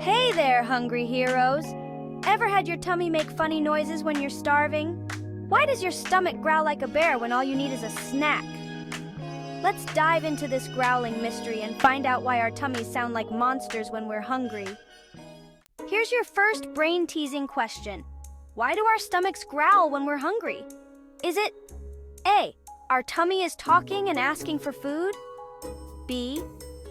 Hey there, hungry heroes! Ever had your tummy make funny noises when you're starving? Why does your stomach growl like a bear when all you need is a snack? Let's dive into this growling mystery and find out why our tummies sound like monsters when we're hungry. Here's your first brain-teasing question. Why do our stomachs growl when we're hungry? Is it A, our tummy is talking and asking for food? B,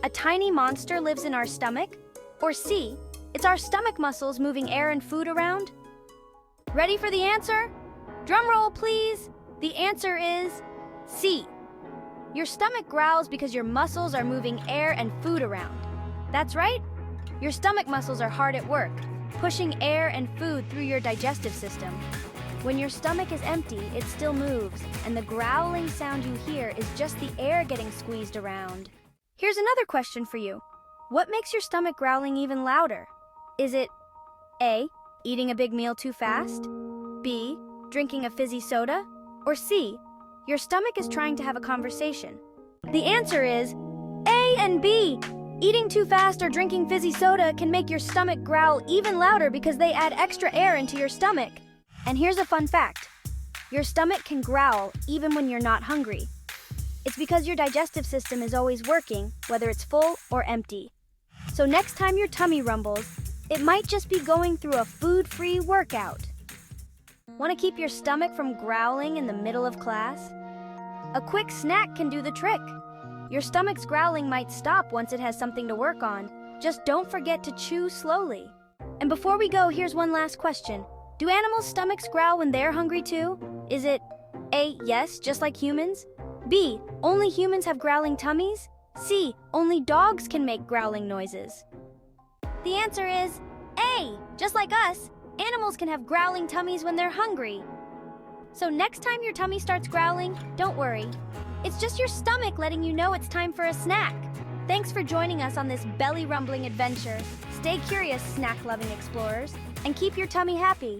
a tiny monster lives in our stomach? Or C, it's our stomach muscles moving air and food around? Ready for the answer? Drum roll, please. The answer is C. Your stomach growls because your muscles are moving air and food around. That's right. Your stomach muscles are hard at work, pushing air and food through your digestive system. When your stomach is empty, it still moves, and the growling sound you hear is just the air getting squeezed around. Here's another question for you. What makes your stomach growling even louder? Is it A, eating a big meal too fast? B, drinking a fizzy soda? Or C, your stomach is trying to have a conversation? The answer is A and B. Eating too fast or drinking fizzy soda can make your stomach growl even louder because they add extra air into your stomach. And here's a fun fact. Your stomach can growl even when you're not hungry. It's because your digestive system is always working, whether it's full or empty. So next time your tummy rumbles, it might just be going through a food-free workout. Want to keep your stomach from growling in the middle of class? A quick snack can do the trick. Your stomach's growling might stop once it has something to work on. Just don't forget to chew slowly. And before we go, here's one last question. Do animals' stomachs growl when they're hungry too? Is it A, yes, just like humans? B, only humans have growling tummies? C, only dogs can make growling noises? The answer is A. Just like us, animals can have growling tummies when they're hungry. So next time your tummy starts growling, don't worry. It's just your stomach letting you know it's time for a snack. Thanks for joining us on this belly-rumbling adventure. Stay curious, snack-loving explorers, and keep your tummy happy.